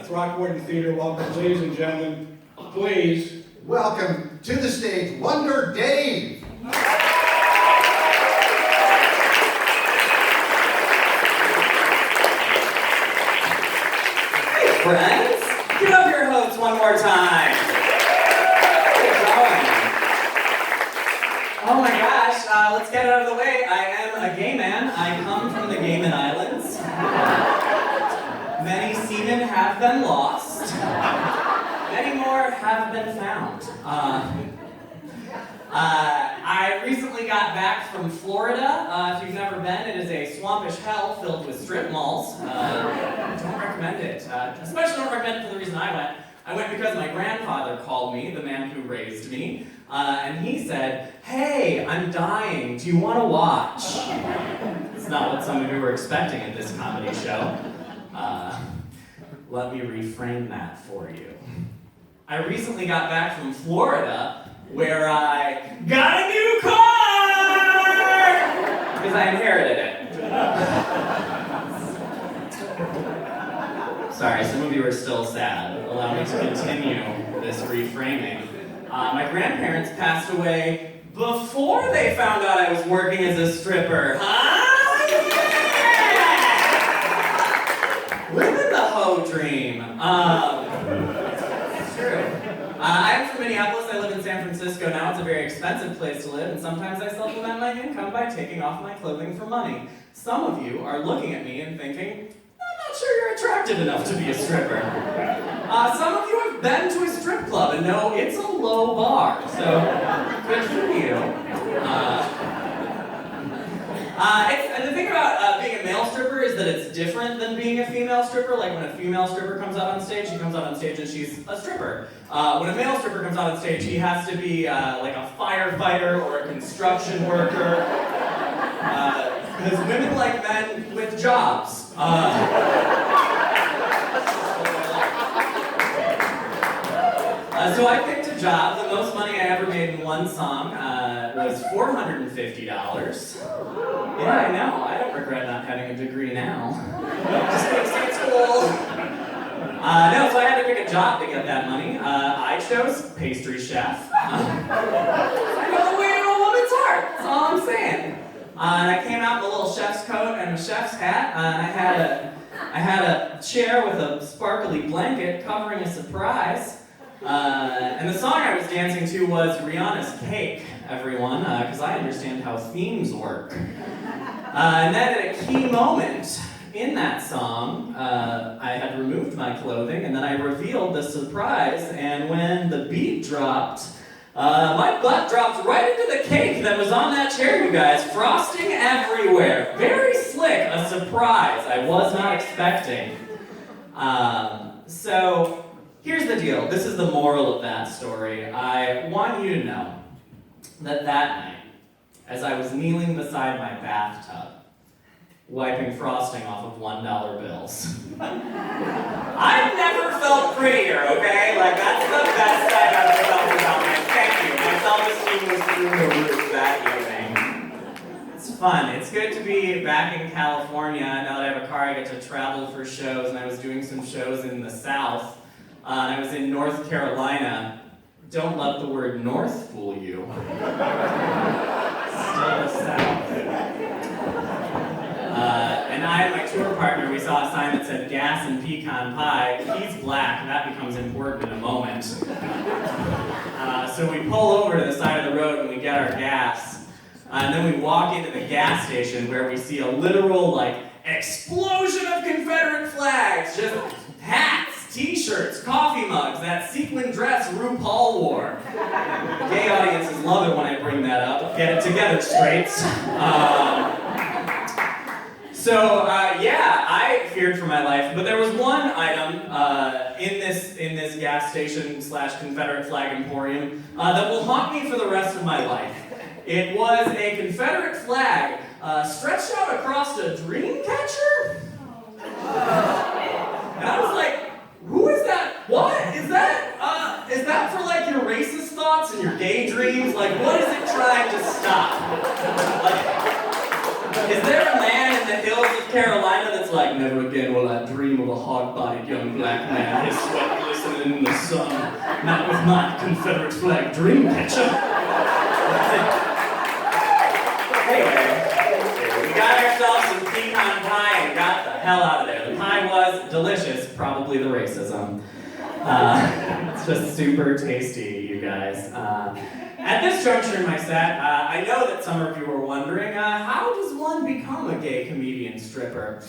Throckmorton Theatre. Welcome, ladies and gentlemen. Please welcome to the stage, Wonder Dave. Hey, friends. Give up your hopes one more time. Keep going. Oh my gosh, let's get it out of the way. I am a gay man. I come from the Cayman Islands. Many seamen have been lost. Many more have been found. I recently got back from Florida. If you've never been, it is a swampish hell filled with strip malls. Don't recommend it. Especially don't recommend it for the reason I went. I went because my grandfather called me, the man who raised me, and he said, "Hey, I'm dying. Do you want to watch?" It's not what some of you were expecting at this comedy show. Let me reframe that for you. I recently got back from Florida, where I got a new car! Because I inherited it. Sorry, some of you are still sad. Allow me to continue this reframing. My grandparents passed away before they found out I was working as a stripper. Huh? Living the hoe dream. It's true. I'm from Minneapolis. I live in San Francisco now. It's a very expensive place to live, and sometimes I supplement my income by taking off my clothing for money. Some of you are looking at me and thinking, I'm not sure you're attractive enough to be a stripper. Some of you have been to a strip club and know it's a low bar, so good for you. And the thing about being a male stripper is that it's different than being a female stripper. Like when a female stripper comes out on stage, she comes out on stage and she's a stripper. When a male stripper comes out on stage, he has to be like a firefighter or a construction worker. Because women like men with jobs. So I picked a job. The most money I ever made in one song was $450. Yeah, I know. I don't regret not having a degree now. Just going to stay school. No, so I had to pick a job to get that money. I chose pastry chef. I know the way to a woman's heart. That's all I'm saying. And I came out in a little chef's coat and a chef's hat. And I had a chair with a sparkly blanket covering a surprise. And the song I was dancing to was Rihanna's Cake, everyone, because I understand how themes work. And then at a key moment in that song, I had removed my clothing, and then I revealed the surprise, and when the beat dropped, my butt dropped right into the cake that was on that chair, you guys. Frosting everywhere. Very slick, a surprise I was not expecting. So, here's the deal. This is the moral of that story. I want you to know that night, as I was kneeling beside my bathtub, wiping frosting off of $1 bills, I've never felt prettier, okay? Like, that's the best I've ever felt about my thank you. My self-esteem was through the roof that evening. It's fun. It's good to be back in California. Now that I have a car, I get to travel for shows, and I was doing some shows in the South. I was in North Carolina. Don't let the word North fool you. Still the South. And I and my tour partner, we saw a sign that said gas and pecan pie. He's black, and that becomes important in a moment. So we pull over to the side of the road and we get our gas. And then we walk into the gas station where we see a literal, explosion of Confederate flags. Just hats, t-shirts, coffee mugs, that sequin dress RuPaul wore. Gay audiences love it when I bring that up. Get it together, straights. I feared for my life, but there was one item in this gas station / Confederate flag emporium that will haunt me for the rest of my life. It was a Confederate flag stretched out across a dream catcher. And I was like, who is that? What? Is that for your racist thoughts and your gay dreams? What is it trying to stop? Is there a man in the hills of Carolina that's it's like, never again will I dream of a hard-bodied young black man, his sweat glistening in the sun, not with my Confederate flag dream catcher. Anyway, we got ourselves some pecan pie and got the hell out of there. The pie was delicious, probably the racism. It's just super tasty, you guys. At this juncture in my set, I know that some of you were wondering, how does one become a gay comedian stripper?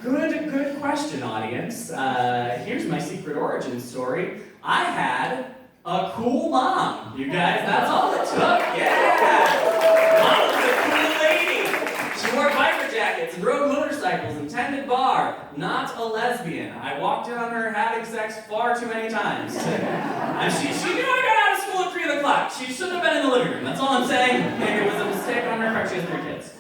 Good question, audience. Here's my secret origin story. I had a cool mom, you guys. That's all it took. Yeah! Mom was a cool lady. She wore biker jackets and rode motorcycles and tended bar. Not a lesbian. I walked in on her having sex far too many times. And she knew I got out of school at 3 o'clock. She shouldn't have been in the living room. That's all I'm saying. Maybe it was a mistake on her part. She has 3 kids.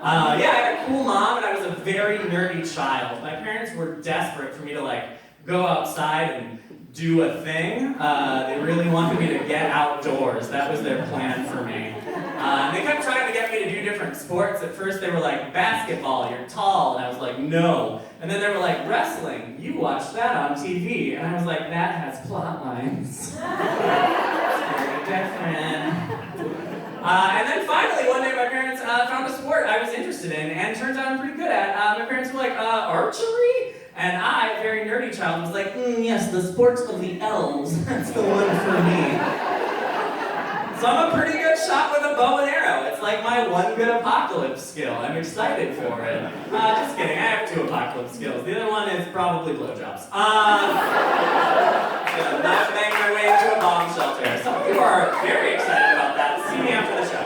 I had a cool mom, and I was a very nerdy child. My parents were desperate for me to go outside and do a thing. They really wanted me to get outdoors. That was their plan for me. They kept trying to get me to do different sports. At first they were like, basketball, you're tall, and I was like, no. And then they were like, wrestling, you watched that on TV. And I was like, that has plot lines. It's very different. And then finally, one day my parents found a sport I was interested in, and turns out I'm pretty good at. My parents were like, archery? And I, a very nerdy child, was like, yes, the sports of the elves. That's the one for me. So I'm a pretty good shot with a bow and arrow. It's like my one good apocalypse skill. I'm excited for it. Just kidding, I have 2 apocalypse skills. The other one is probably blowjobs. Not making my way into a bomb shelter. Some of you are very excited about that. See me after the show.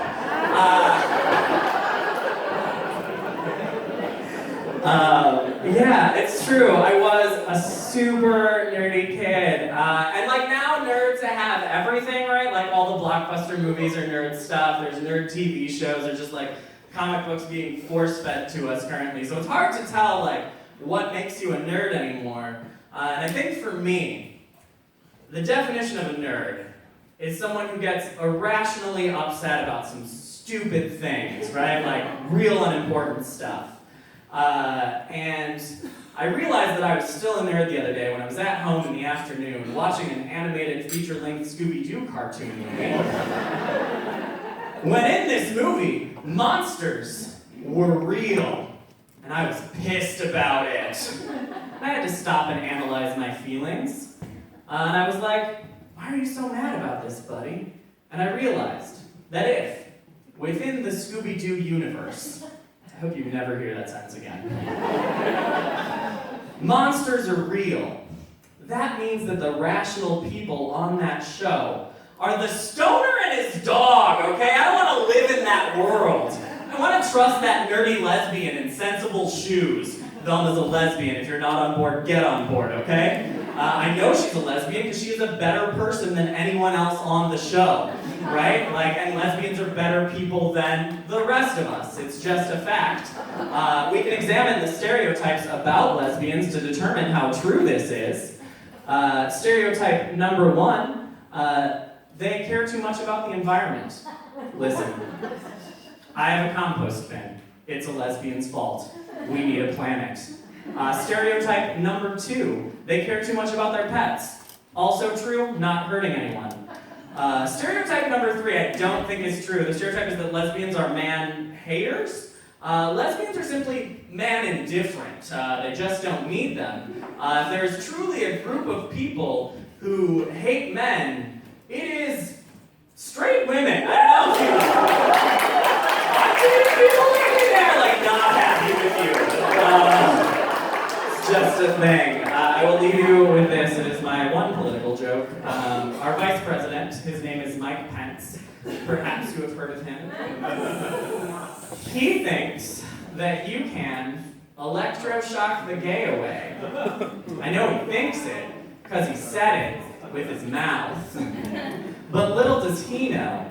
Yeah, it's true. I was a super nerdy kid. And now nerds have everything, right? Like all the blockbuster movies are nerd stuff. There's nerd TV shows. There's just comic books being force-fed to us currently. So it's hard to tell what makes you a nerd anymore. And I think for me, the definition of a nerd is someone who gets irrationally upset about some stupid things, right? Like real unimportant stuff. And I realized that I was still a nerd the other day when I was at home in the afternoon watching an animated feature-length Scooby-Doo cartoon movie. When in this movie, monsters were real, and I was pissed about it. I had to stop and analyze my feelings. And I was like, why are you so mad about this, buddy? And I realized that if, within the Scooby-Doo universe, I hope you never hear that sentence again, monsters are real, that means that the rational people on that show are the stoner and his dog, okay? I don't want to live in that world. I want to trust that nerdy lesbian in sensible shoes. Velma's a lesbian. If you're not on board, get on board, okay? I know she's a lesbian because she is a better person than anyone else on the show, right? And lesbians are better people than the rest of us. It's just a fact. We can examine the stereotypes about lesbians to determine how true this is. Stereotype number 1, they care too much about the environment. Listen, I have a compost bin. It's a lesbian's fault. We need a planet. Stereotype number 2, they care too much about their pets. Also true, not hurting anyone. Stereotype number 3, I don't think is true. The stereotype is that lesbians are man-haters. Lesbians are simply man-indifferent. They just don't need them. If there's truly a group of people who hate men, it is straight women. I don't know if you... people lately they're not happy with you. It's just a thing. I will leave you with this. It is my one political joke. Our vice president, his name is Mike Pence. Perhaps you have heard of him. He thinks that you can electroshock the gay away. I know he thinks it, because he said it with his mouth. But little does he know